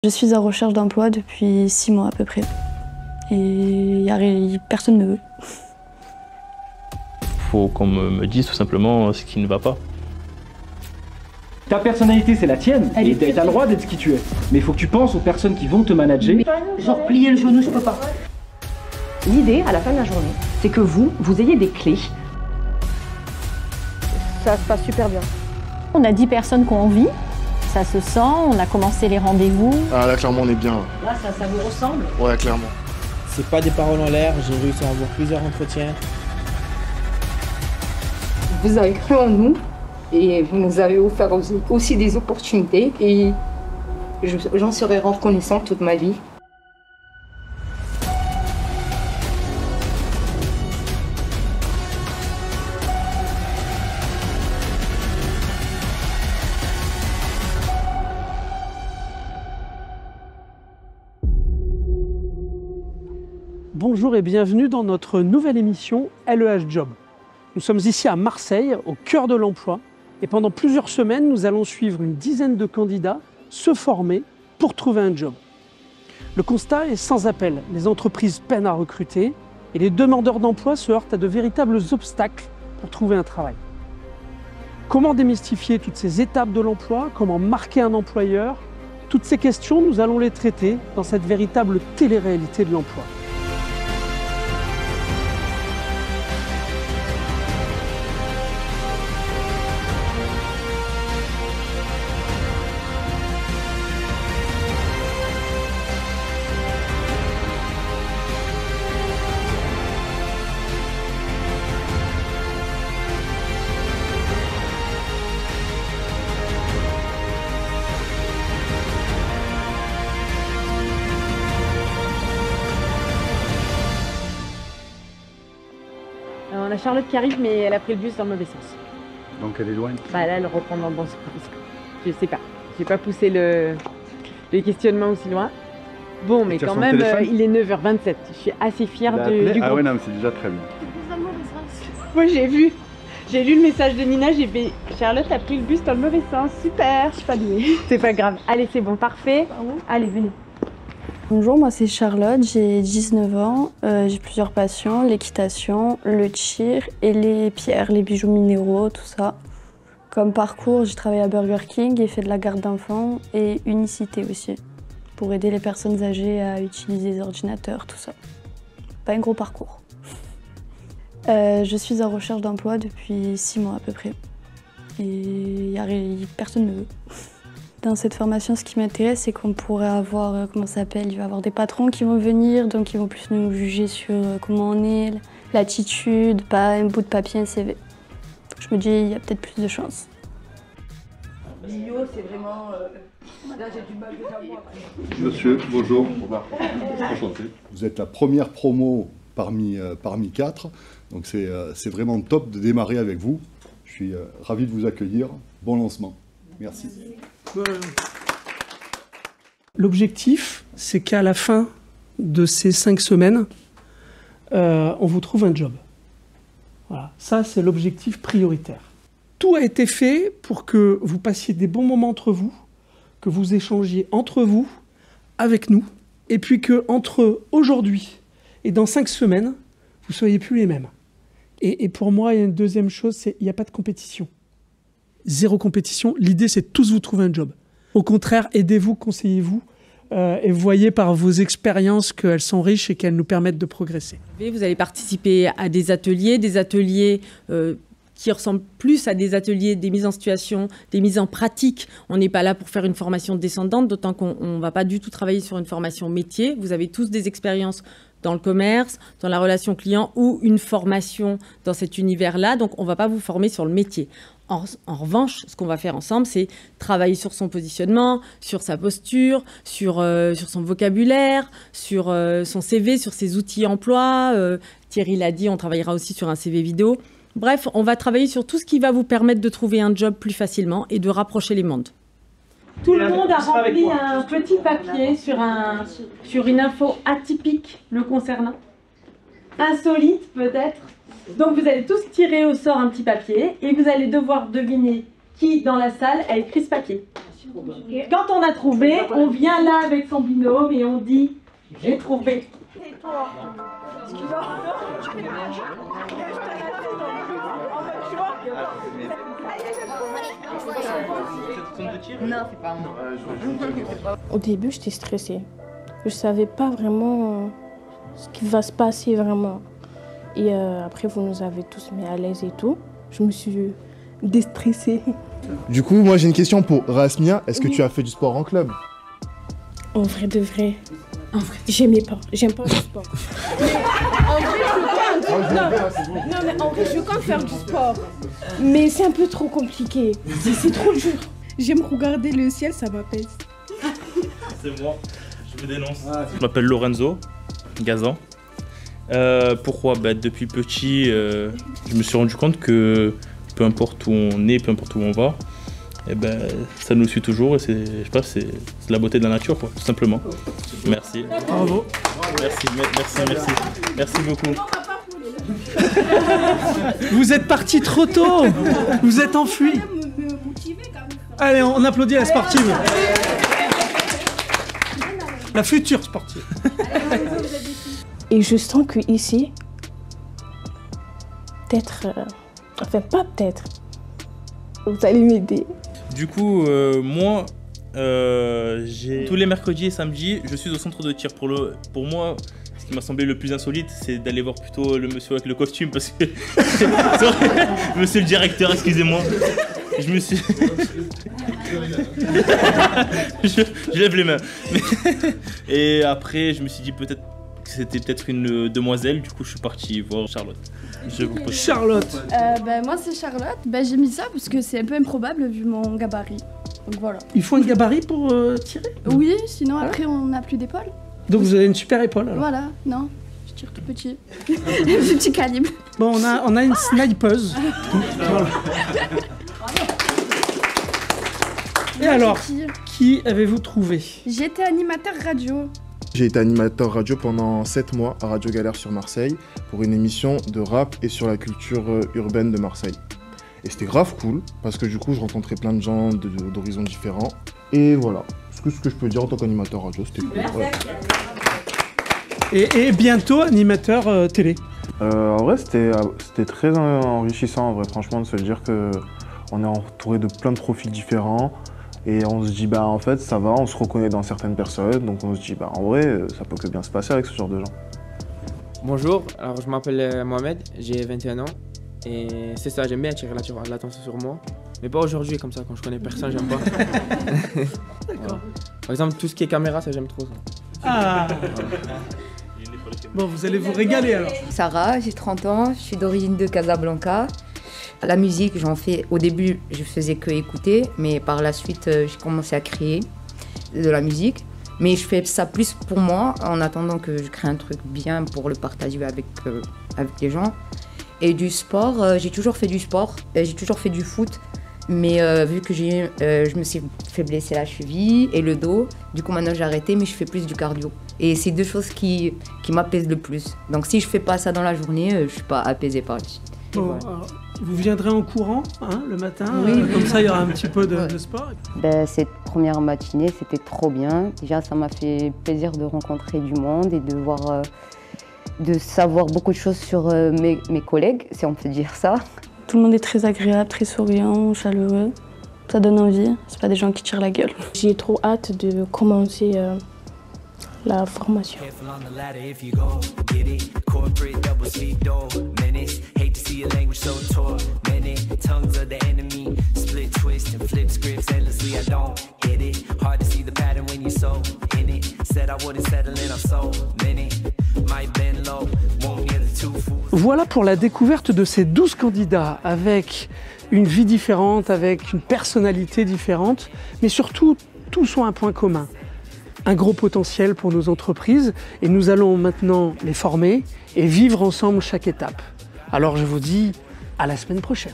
Je suis en recherche d'emploi depuis 6 mois à peu près. Et personne ne veut. Faut qu'on me dise tout simplement ce qui ne va pas. Ta personnalité, c'est la tienne, et t'as le droit d'être ce qui tu es. Mais il faut que tu penses aux personnes qui vont te manager. Genre plier le genou, je peux pas. L'idée, à la fin de la journée, c'est que vous ayez des clés. Ça se passe super bien. On a 10 personnes qui ont envie, ça se sent, on a commencé les rendez-vous. Ah là, clairement, on est bien. Là, ça vous ressemble? Ouais, clairement. C'est pas des paroles en l'air, j'ai réussi à avoir plusieurs entretiens. Vous avez cru en nous et vous nous avez offert aussi des opportunités et j'en serai reconnaissante toute ma vie. Bonjour et bienvenue dans notre nouvelle émission LEH Job. Nous sommes ici à Marseille, au cœur de l'emploi, et pendant plusieurs semaines, nous allons suivre une dizaine de candidats se former pour trouver un job. Le constat est sans appel, les entreprises peinent à recruter et les demandeurs d'emploi se heurtent à de véritables obstacles pour trouver un travail. Comment démystifier toutes ces étapes de l'emploi? Comment marquer un employeur? Toutes ces questions, nous allons les traiter dans cette véritable télé-réalité de l'emploi. On a Charlotte qui arrive, mais elle a pris le bus dans le mauvais sens. Donc elle est loin? Bah là, elle reprend dans le bon sens. Je sais pas. J'ai pas poussé le questionnement aussi loin. Bon, mais quand même, il est 9h27. Je suis assez fière du groupe. Ah ouais, non, mais c'est déjà très bien. Moi, j'ai vu. J'ai lu le message de Nina, j'ai fait Charlotte a pris le bus dans le mauvais sens. Super, je suis pas douée. C'est pas grave. Allez, c'est bon, parfait. Allez, venez. Bonjour, moi c'est Charlotte, j'ai 19 ans, j'ai plusieurs passions, l'équitation, le tir et les pierres, les bijoux minéraux, tout ça. Comme parcours, j'ai travaillé à Burger King et fait de la garde d'enfants et Unicité aussi, pour aider les personnes âgées à utiliser les ordinateurs, tout ça. Pas un gros parcours. Je suis en recherche d'emploi depuis 6 mois à peu près. Et personne ne veut. Dans cette formation, ce qui m'intéresse, c'est qu'on pourrait avoir, comment ça s'appelle, il va y avoir des patrons qui vont venir, donc ils vont plus nous juger sur comment on est, l'attitude, pas un bout de papier, un CV. Donc je me dis, il y a peut-être plus de chance. Bio, c'est vraiment... Là, j'ai du mal de savoir. Monsieur, bonjour. Enchanté. Vous êtes la première promo parmi 4, donc c'est vraiment top de démarrer avec vous. Je suis ravi de vous accueillir. Bon lancement. Merci. L'objectif, c'est qu'à la fin de ces 5 semaines, on vous trouve un job. Voilà, ça c'est l'objectif prioritaire. Tout a été fait pour que vous passiez des bons moments entre vous, que vous échangiez entre vous, avec nous, et puis qu'entre aujourd'hui et dans 5 semaines, vous ne soyez plus les mêmes. Et pour moi, il y a une deuxième chose, c'est qu'il n'y a pas de compétition. Zéro compétition. L'idée, c'est de tous vous trouver un job. Au contraire, aidez-vous, conseillez-vous et voyez par vos expériences qu'elles sont riches et qu'elles nous permettent de progresser. Vous allez participer à des ateliers qui ressemblent plus à des ateliers, des mises en situation, des mises en pratique. On n'est pas là pour faire une formation descendante, d'autant qu'on ne va pas du tout travailler sur une formation métier. Vous avez tous des expériences dans le commerce, dans la relation client ou une formation dans cet univers-là. Donc, on ne va pas vous former sur le métier. En revanche, ce qu'on va faire ensemble, c'est travailler sur son positionnement, sur sa posture, sur son vocabulaire, sur son CV, sur ses outils emploi. Thierry l'a dit, on travaillera aussi sur un CV vidéo. Bref, on va travailler sur tout ce qui va vous permettre de trouver un job plus facilement et de rapprocher les mondes. Tout le monde a rempli un petit papier sur une info atypique le concernant. Insolite peut-être. Donc vous allez tous tirer au sort un petit papier et vous allez devoir deviner qui dans la salle a écrit ce papier. Quand on a trouvé, on vient là avec son binôme et on dit « j'ai trouvé ». Non, c'est pas moi. Au début, j'étais stressée. Je savais pas vraiment ce qui va se passer vraiment. Et après, vous nous avez tous mis à l'aise et tout. Je me suis déstressée. Du coup, moi j'ai une question pour Rasmia. Est-ce que tu as fait du sport en club? En vrai de vrai. J'aimais pas. J'aime pas le sport. Non, mais en vrai, je compte faire du sport. Mais c'est un peu trop compliqué. C'est trop dur. J'aime regarder le ciel, ça m'apaise. C'est moi, je me dénonce. Je m'appelle Lorenzo Gazan. Pourquoi? Depuis petit, je me suis rendu compte que peu importe où on est, peu importe où on va, ça nous suit toujours et c'est la beauté de la nature, quoi, tout simplement. Merci. Bravo. Merci beaucoup. Vous êtes parti trop tôt. Vous êtes enfui. Allez, on applaudit la sportive. La future sportive. Et je sens que ici, peut-être, enfin pas peut-être, vous allez m'aider. Du coup, moi, tous les mercredis et samedis, je suis au centre de tir. Pour moi, ce qui m'a semblé le plus insolite, c'est d'aller voir plutôt le monsieur avec le costume, parce que... Monsieur le directeur, excusez-moi. Je me suis... je lève les mains. Et après, je me suis dit peut-être que c'était peut-être une demoiselle, du coup je suis parti voir Charlotte. Je vous pose... Charlotte. Moi c'est Charlotte, j'ai mis ça parce que c'est un peu improbable vu mon gabarit. Donc voilà. Il faut un gabarit pour tirer? Oui, sinon après on n'a plus d'épaule. Donc vous avez une super épaule alors? Voilà, non, je tire tout petit. Petit calibre. Bon, on a une snipeuse. Voilà. Et alors, qui avez-vous trouvé? J'étais animateur radio. J'ai été animateur radio pendant 7 mois à Radio Galère sur Marseille pour une émission de rap et sur la culture urbaine de Marseille. Et c'était grave cool parce que du coup je rencontrais plein de gens d'horizons différents. Et voilà, ce que je peux dire en tant qu'animateur radio, c'était cool. Voilà. Et bientôt animateur télé. En vrai, c'était très enrichissant en vrai, franchement, de se dire qu'on est entouré de plein de profils différents. Et on se dit, en fait, ça va, on se reconnaît dans certaines personnes, donc on se dit, en vrai, ça peut que bien se passer avec ce genre de gens. Bonjour, alors je m'appelle Mohamed, j'ai 21 ans, et c'est ça, j'aime bien attirer l'attention sur moi. Mais pas aujourd'hui, comme ça, quand je connais personne, j'aime pas. D'accord. Par exemple, tout ce qui est caméra, ça j'aime trop ça. Ah. Bon, vous allez vous régaler alors. Sarah, j'ai 30 ans, je suis d'origine de Casablanca. La musique, j'en fais, au début, je faisais que écouter, mais par la suite, j'ai commencé à créer de la musique. Mais je fais ça plus pour moi, en attendant que je crée un truc bien pour le partager avec les gens. Et du sport, j'ai toujours fait du sport, j'ai toujours fait du foot. Mais vu que je me suis fait blesser la cheville et le dos, du coup maintenant j'ai arrêté, mais je fais plus du cardio. Et c'est deux choses qui m'apaisent le plus. Donc si je fais pas ça dans la journée, je suis pas apaisée par dessus. Bon, voilà. alors, vous viendrez en courant le matin, oui. Comme ça il y aura un petit peu de sport. Cette première matinée, c'était trop bien. Déjà, ça m'a fait plaisir de rencontrer du monde et de voir, de savoir beaucoup de choses sur mes collègues, si on peut dire ça. Tout le monde est très agréable, très souriant, chaleureux. Ça donne envie, c'est pas des gens qui tirent la gueule. J'ai trop hâte de commencer la formation. Voilà pour la découverte de ces 12 candidats avec une vie différente, avec une personnalité différente, mais surtout, tous ont un point commun. Un gros potentiel pour nos entreprises et nous allons maintenant les former et vivre ensemble chaque étape. Alors je vous dis à la semaine prochaine.